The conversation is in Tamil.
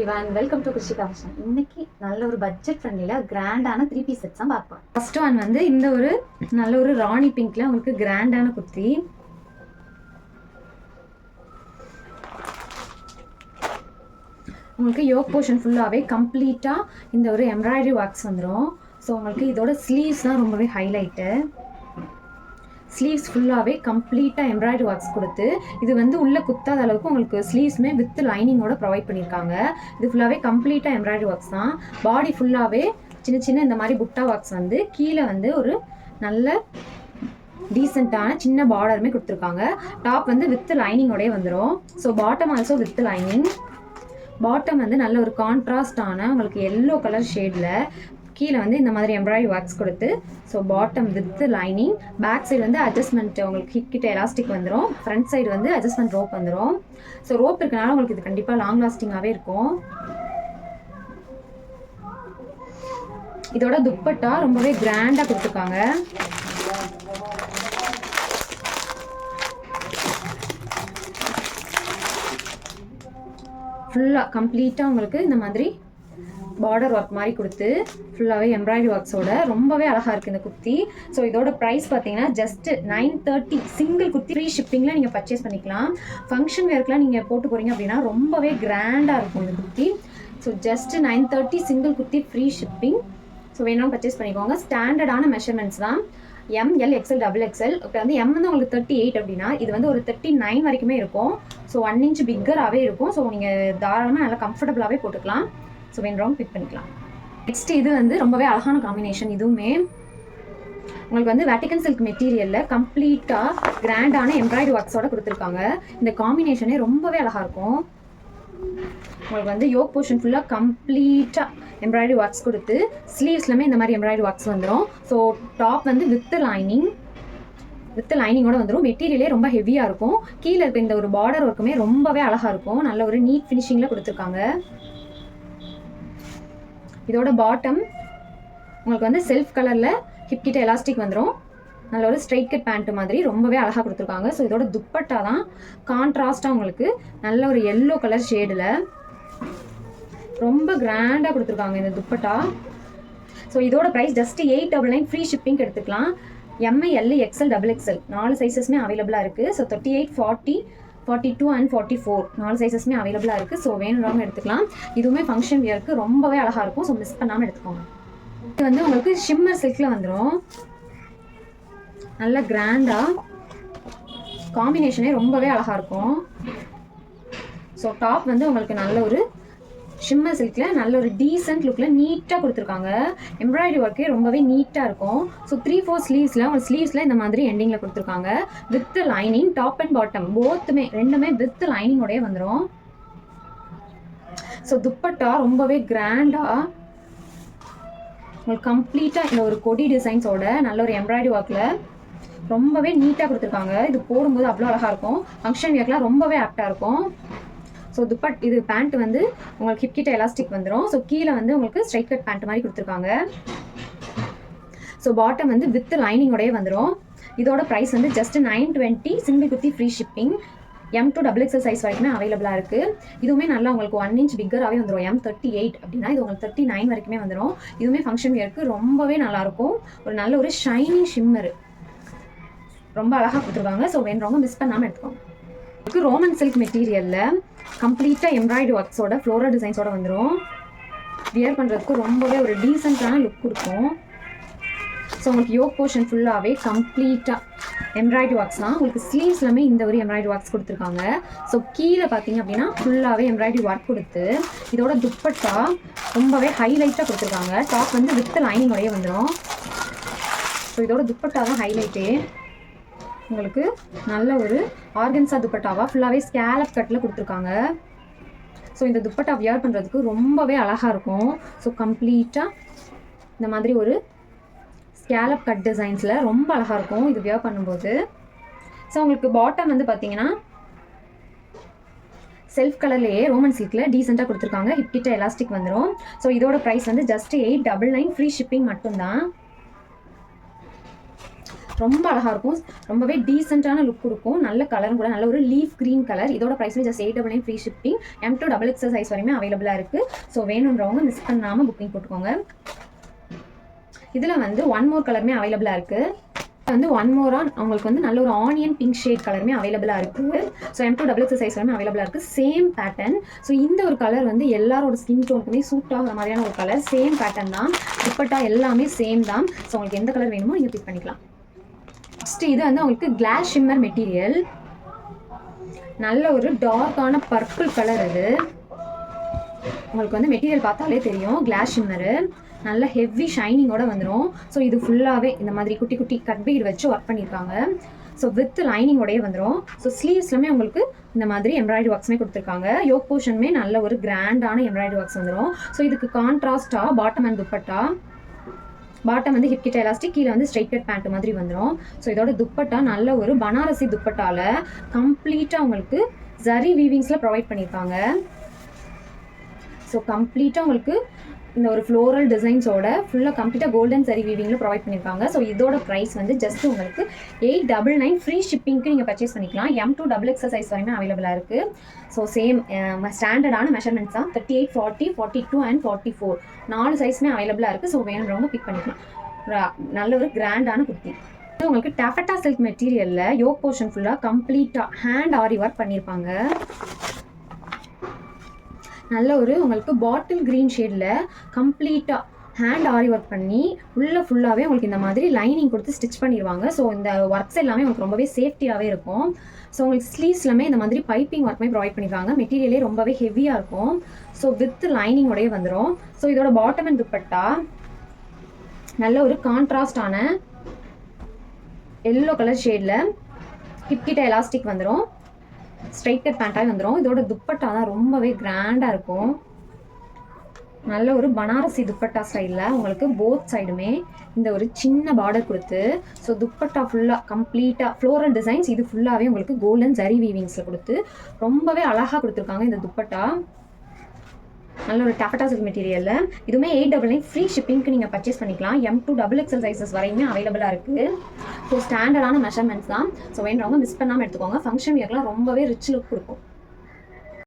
Everyone, welcome to Krishika fashion. இன்னைக்கு நல்ல ஒரு பட்ஜெட் ஃப்ரெண்ட்லியில் கிராண்டான 3 பீஸ் செட்ஸ் தான் பார்ப்போம். ஃபர்ஸ்ட் ஒன் வந்து இந்த ஒரு நல்ல ஒரு ராணி பிங்க்ல உங்களுக்கு கிராண்டான குர்த்தி. உங்களுக்கு யோக் போர்ஷன் ஃபுல்லாகவே கம்ப்ளீட்டாக இந்த ஒரு எம்ப்ராய்டரி ஒர்க்ஸ் வந்துடும். ஸோ உங்களுக்கு இதோட ஸ்லீவ்ஸ் தான் ரொம்பவே ஹைலைட்டு. ஸ்லீவ்ஸ் ஃபுல்லாகவே கம்ப்ளீட்டாக எம்ப்ராய்டரி ஒர்க்ஸ் கொடுத்து இது வந்து உள்ளே குத்தாத அளவுக்கு உங்களுக்கு ஸ்லீவ்ஸுமே வித் லைனிங்கோட ப்ரொவைட் பண்ணியிருக்காங்க. இது ஃபுல்லாகவே கம்ப்ளீட்டாக எம்ப்ராய்டரி ஒர்க்ஸ் தான். பாடி ஃபுல்லாகவே சின்ன சின்ன இந்த மாதிரி புட்டா ஒர்க்ஸ் வந்து கீழே வந்து ஒரு நல்ல டீசெண்டான சின்ன பார்டருமே கொடுத்துருக்காங்க. டாப் வந்து வித் லைனிங்கோடய வந்துடும். So bottom also with lining. Bottom வந்து நல்ல ஒரு கான்ட்ராஸ்டான உங்களுக்கு எல்லோ கலர் ஷேடில் கீழே வந்து இந்த மாதிரி எம்ப்ராய்டரி ஒர்க்ஸ் கொடுத்து, so bottom with lining. Back side வந்து அட்ஜஸ்ட்மெண்ட் உங்களுக்கு ஹிப் கிட்ட எலாஸ்டிக் வந்துடும். ஃப்ரண்ட் சைடு வந்து அட்ஜஸ்ட்மெண்ட் ரோப் வந்துடும். ஸோ ரோப் இருக்கனால உங்களுக்கு இது கண்டிப்பாக லாங் லாஸ்டிங்காகவே இருக்கும். இதோட துப்பட்டா ரொம்பவே கிராண்டாக கொடுத்துருக்காங்க. ஃபுல்லாக கம்ப்ளீட்டாக உங்களுக்கு இந்த மாதிரி பார்டர் ஒர்க் மாதிரி கொடுத்து ஃபுல்லாகவே எம்ப்ராய்டரி ஒர்க்ஸோட ரொம்பவே அழகாக இருக்குது இந்த குர்த்தி. ஸோ இதோட ப்ரைஸ் பார்த்தீங்கன்னா ஜஸ்ட் 930. சிங்கிள் குர்த்தி ஃப்ரீ ஷிப்பிங்கில் நீங்கள் பர்ச்சேஸ் பண்ணிக்கலாம். ஃபங்க்ஷன் வேர்க்கெலாம் நீங்கள் போட்டு போகிறீங்க அப்படின்னா ரொம்பவே கிராண்டாக இருக்கும் இந்த kurti. So just 930 single kurti free shipping. So வேணாலும் பர்ச்சேஸ் பண்ணிக்கோங்க. ஸ்டாண்டர்டான மெஷர்மெண்ட்ஸ் தான். ML XL XXL. இப்போ வந்து M வந்து உங்களுக்கு 38 அப்படின்னா இது வந்து ஒரு 39 வரைக்குமே இருக்கும். ஸோ 1 inch பிக்கராகவே இருக்கும். ஸோ நீங்கள் தாராளமாக நல்லா கம்ஃபர்டபுளாகவே போட்டுக்கலாம். ஸோ வேணுறவங்க பிக் பண்ணிக்கலாம். நெக்ஸ்ட் இது வந்து ரொம்பவே அழகான காம்பினேஷன். இதுவுமே உங்களுக்கு வந்து வேட்டிகன் சில்க் மெட்டீரியலில் கம்ப்ளீட்டாக கிராண்டான எம்ப்ராய்டரி ஒர்க்ஸோட கொடுத்துருக்காங்க. இந்த காம்பினேஷனே ரொம்பவே அழகாக இருக்கும். உங்களுக்கு வந்து யோக் போர்ஷன் ஃபுல்லாக கம்ப்ளீட்டாக எம்ப்ராய்டரி ஒர்க்ஸ் கொடுத்து ஸ்லீவ்ஸ்லுமே இந்த மாதிரி எம்ப்ராய்டரி ஒர்க்ஸ் வந்துடும். ஸோ டாப் வந்து வித் லைனிங்கோட வந்துடும். மெட்டீரியலே ரொம்ப ஹெவியாக இருக்கும். கீழே இருக்க இந்த ஒரு பார்டர் ஒர்க்குமே ரொம்பவே அழகாக இருக்கும். நல்ல ஒரு நீட் ஃபினிஷிங்கில் கொடுத்துருக்காங்க. இதோட பாட்டம் உங்களுக்கு வந்து செல்ஃப் கலரில் ஹிப் கிட்ட எலாஸ்டிக் வந்துடும். நல்ல ஒரு ஸ்ட்ரைட் கட் பேண்ட் மாதிரி ரொம்பவே அழகாக கொடுத்துருக்காங்க. ஸோ இதோட துப்பட்டா தான் கான்ட்ராஸ்டாக உங்களுக்கு நல்ல ஒரு எல்லோ கலர் ஷேடில் ரொம்ப கிராண்டாக கொடுத்துருக்காங்க இந்த துப்பட்டா. ஸோ இதோட ப்ரைஸ் ஜஸ்ட் 899 ஃப்ரீ ஷிப்பிங் எடுத்துக்கலாம். ML XL XXL 4 சைஸஸ்மே அவைலபிளாக இருக்குது. ஸோ 38, 40, 42 and 44 4 சைஸஸ்மே அவைலபிளாக இருக்குது. ஸோ வேணுறவங்க எடுத்துக்கலாம். இதுவுமே ஃபங்க்ஷன் வியருக்கு ரொம்பவே அழகாக இருக்கும். ஸோ மிஸ் பண்ணாமல் எடுத்துக்கோங்க. இது வந்து உங்களுக்கு ஷிம்மர் சில்கில் வந்துடும். நல்ல கிராண்டாக காம்பினேஷனே ரொம்பவே அழகாக இருக்கும். ஸோ டாப் வந்து உங்களுக்கு நல்ல ஒரு ஷிம்மர் சில்கில் நல்ல ஒரு டீசென்ட் லுக்கில் நீட்டாக கொடுத்துருக்காங்க. எம்ப்ராய்டரி ஒர்க்கே ரொம்பவே நீட்டாக இருக்கும். ஸோ 3-4 ஸ்லீவ்ஸில் உங்களுக்கு ஸ்லீவ்ஸில் இந்த மாதிரி எண்டிங்கில் கொடுத்துருக்காங்க. With lining top and bottom ரெண்டுமே வித் லைனிங்கோடய வந்துடும். ஸோ துப்பட்டா ரொம்பவே கிராண்டாக உங்களுக்கு கம்ப்ளீட்டாக இந்த ஒரு கொடி டிசைன்ஸோட நல்ல ஒரு எம்ப்ராய்டரி ஒர்க்கில் ரொம்பவே நீட்டாக கொடுத்துருக்காங்க. இது போடும்போது அவ்வளோ அழகாக இருக்கும். ஃபங்க்ஷன் வியர்க்கெலாம் ரொம்பவே ஆப்டாக இருக்கும். ஸோ இது பேண்ட் வந்து உங்களுக்கு ஹிப் கிட்ட எலாஸ்டிக் வந்துடும். ஸோ கீழே வந்து உங்களுக்கு ஸ்ட்ரைட் கட் பேண்ட் மாதிரி கொடுத்துருக்காங்க. ஸோ பாட்டம் வந்து வித் லைனிங்கோடய வந்துடும். இதோட ப்ரைஸ் வந்து just 920 single kurti free shipping. M to XXL size வரைக்குமே அவைலபிளாக இருக்குது. இதுவுமே நல்லா உங்களுக்கு 1 inch பிக்கராகவே வந்துடும். M38 அப்படின்னா இது உங்களுக்கு 39 வரைக்குமே வந்துடும். இதுவுமே ஃபங்க்ஷன் வியருக்கு ரொம்பவே நல்லாயிருக்கும். ஒரு நல்ல ஒரு ஷைனிங் ஷிம்மர் ரொம்ப அழகாக கொடுத்துருக்காங்க. ஸோ வேணுறவங்க மிஸ் பண்ணாமல் எடுத்துக்கோங்க. ரோமன் சில்க் மெட்டீரியலில் கம்ப்ளீட்டாக எம்ப்ராய்டரி ஒர்க்ஸோட ஃப்ளோரல் டிசைன்ஸோட வந்துடும். வியர் பண்ணுறதுக்கு ரொம்பவே ஒரு டீசெண்டான லுக் கொடுக்கும். ஸோ உங்களுக்கு யோக் போர்ஷன் ஃபுல்லாகவே கம்ப்ளீட்டாக எம்ப்ராய்டரி ஒர்க்ஸ் தான். உங்களுக்கு ஸ்லீவ்ஸ்லாமே இந்த ஒரு எம்ப்ராய்டரி ஒர்க்ஸ் கொடுத்துருக்காங்க. ஸோ கீழே பார்த்தீங்க அப்படின்னா ஃபுல்லாகவே எம்ப்ராய்டரி ஒர்க் கொடுத்து இதோட துப்பட்டா ரொம்பவே ஹைலைட்டாக கொடுத்துருக்காங்க. டாப் வந்து வித் லைனிங்கோடய வந்துடும். ஸோ இதோட துப்பட்டா தான் ஹைலைட்டே. உங்களுக்கு நல்ல ஒரு ஆர்கன்ஸா துப்பட்டாவாக ஃபுல்லாகவே ஸ்கேலப் கட்டில் கொடுத்துருக்காங்க. ஸோ இந்த துப்பட்டா வியர் பண்ணுறதுக்கு ரொம்பவே அழகாக இருக்கும். ஸோ கம்ப்ளீட்டாக இந்த மாதிரி ஒரு ஸ்கேலப் கட் டிசைன்ஸில் ரொம்ப அழகாக இருக்கும் இது வியர் பண்ணும்போது. ஸோ உங்களுக்கு பாட்டம் வந்து பார்த்தீங்கன்னா செல்ஃப் கலர்லேயே ரோமன் சில்கில் டீசெண்டாக கொடுத்துருக்காங்க. ஹிப் கிட்ட எலாஸ்டிக் வந்துடும். ஸோ இதோட ப்ரைஸ் வந்து ஜஸ்ட் 899 ஃப்ரீ ஷிப்பிங் மட்டும்தான். ரொம்ப அழகாக இருக்கும், ரொம்பவே டீசெண்டான லுக் கொடுக்கும். நல்ல கலரும் கூட, நல்ல ஒரு லீஃப் க்ரீன் கலர். இதோட price just 899 free shipping. M2XXL size வரையுமே அவைலபிளாக இருக்குது. ஸோ வேணுன்றவங்க மிஸ் பண்ணாமல் புக்கிங் போட்டுக்கோங்க. இதில் வந்து ஒன் மோர் கலருமே அவைலபிளாக இருக்குது. வந்து ஒன் மோராக உங்களுக்கு வந்து நல்ல ஒரு ஆனியன் பிங்க் ஷேட் கலருமே அவைலபிளாக இருக்குது. ஸோ M2XXL சைஸ் வரையுமே அவைலபிளாக இருக்குது. Same pattern. ஸோ இந்த ஒரு கலர் வந்து எல்லாரோட ஸ்கின் டோனுக்குமே சூட் ஆகிற மாதிரியான ஒரு கலர். சேம் பேட்டர்ன் தான், துப்பட்டா எல்லாமே சேம் தான். ஸோ உங்களுக்கு எந்த கலர் வேணுமோ நீங்கள் பிக் பண்ணிக்கலாம். நெக்ஸ்ட் இது வந்து உங்களுக்கு கிளாஸ் ஷிம்மர் மெட்டீரியல். நல்ல ஒரு டார்க்கான பர்பிள் கலர். இது உங்களுக்கு வந்து மெட்டீரியல் பார்த்தாலே தெரியும், கிளாஸ் ஷிம்மரு. நல்ல ஹெவி ஷைனிங்கோட வந்துடும். ஸோ இது ஃபுல்லாகவே இந்த மாதிரி குட்டி குட்டி கட் பீட் வச்சு ஒர்க் பண்ணியிருக்காங்க. ஸோ வித் லைனிங்கோடயே வந்துடும். ஸோ ஸ்லீவ்ஸ்லுமே உங்களுக்கு இந்த மாதிரி எம்ப்ராய்டரி ஒர்க்ஸுமே கொடுத்துருக்காங்க. யோக் போர்ஷனுமே நல்ல ஒரு கிராண்டான எம்ப்ராய்டரி ஒர்க்ஸ் வந்துடும். ஸோ இதுக்கு கான்ட்ராஸ்டாக பாட்டம் அண்ட் துப்பட்டா. பாட்டம் வந்து ஹிப் கிட்ட எலாஸ்டிக், கீழே வந்து ஸ்ட்ரைட் கட் பேண்ட் மாதிரி வந்துடும். ஸோ இதோட துப்பட்டா நல்ல ஒரு பனாரசி துப்பட்டால கம்ப்ளீட்டாக உங்களுக்கு ஜரி வீவிங்ஸில் ப்ரொவைட் பண்ணியிருக்காங்க. ஸோ கம்ப்ளீட்டாக உங்களுக்கு இந்த ஒரு ஃப்ளோரல் டிசைன்ஸோட ஃபுல்லாக கம்ப்ளீட்டாக கோல்டன் சரி வீவிங்கில் ப்ரொவைட் பண்ணியிருக்காங்க. ஸோ இதோட ப்ரைஸ் வந்து ஜஸ்ட் உங்களுக்கு 899 ஃப்ரீ ஷிப்பிங்க்கு நீங்கள் பர்ச்சேஸ் பண்ணிக்கலாம். M2XXL சைஸ் வரையுமே அவைலபிளாக இருக்குது. ஸோ சேம் ஸ்டாண்டர்டான மெஷர்மெண்ட்ஸ் தான். 38, 40, 42 அண்ட் 44 4 சைஸுமே அவைலபிளாக இருக்குது. ஸோ வேணுன்றவங்க பிக் பண்ணிக்கலாம். நல்ல ஒரு கிராண்டான குர்த்தி. உங்களுக்கு டாஃபட்டா சில்க் மெட்டீரியலில் யோக் போர்ஷன் ஃபுல்லாக கம்ப்ளீட்டாக ஹேண்ட் ஆரி ஒர்க் பண்ணியிருப்பாங்க. நல்ல ஒரு உங்களுக்கு பாட்டில் க்ரீன் ஷேடில் கம்ப்ளீட்டாக ஹேண்ட் ஆரி ஒர்க் பண்ணி ஃபுல்லாகவே உங்களுக்கு இந்த மாதிரி லைனிங் கொடுத்து ஸ்டிச் பண்ணிடுவாங்க. ஸோ இந்த ஒர்க்ஸ் எல்லாமே உங்களுக்கு ரொம்பவே சேஃப்டியாகவே இருக்கும். ஸோ உங்களுக்கு ஸ்லீவ்ஸ்லாமே இந்த மாதிரி பைப்பிங் ஒர்க்குமே ப்ரொவைட் பண்ணியிருக்காங்க. மெட்டீரியலே ரொம்பவே ஹெவியாக இருக்கும். ஸோ வித் லைனிங்கோடய வந்துடும். ஸோ இதோட பாட்டம் அண்ட் துப்பட்டா நல்ல ஒரு கான்ட்ராஸ்டான எல்லோ கலர் ஷேடில் ஹிப் கிட்ட எலாஸ்டிக் வந்துடும். ஸ்ட்ரைட் கட் பேண்ட்டாக வந்துடும். இதோட துப்பட்டா தான் ரொம்பவே கிராண்டாக இருக்கும். நல்ல ஒரு பனாரசி துப்பட்டா ஸ்டைலில் உங்களுக்கு போத் சைடுமே இந்த ஒரு சின்ன பார்டர் கொடுத்து, ஸோ துப்பட்டா ஃபுல்லாக கம்ப்ளீட்டாக ஃப்ளோரல் டிசைன்ஸ் இது ஃபுல்லாகவே உங்களுக்கு கோல்டன் ஜரி வீவிங்ஸில் கொடுத்து ரொம்பவே அழகாக கொடுத்துருக்காங்க. இந்த துப்பட்டா நல்ல ஒரு டாஃபட்டா சில்க் மெட்டீரியலில் இதுவுமே 899 ஃப்ரீ ஷிப்பிங்க்கு நீங்கள் பர்ச்சேஸ் பண்ணிக்கலாம். M2XXL சைஸஸ் வரையுமே அவைலபிளாக இருக்குது. ஸோ ஸ்டாண்டர்டான மெஷர்மெண்ட்ஸ் தான். ஸோ வேணுறவங்க மிஸ் பண்ணாமல் எடுத்துக்கோங்க. ஃபங்க்ஷன் வியர்க்கெலாம் ரொம்பவே ரிச் லுக் கொடுக்கும்.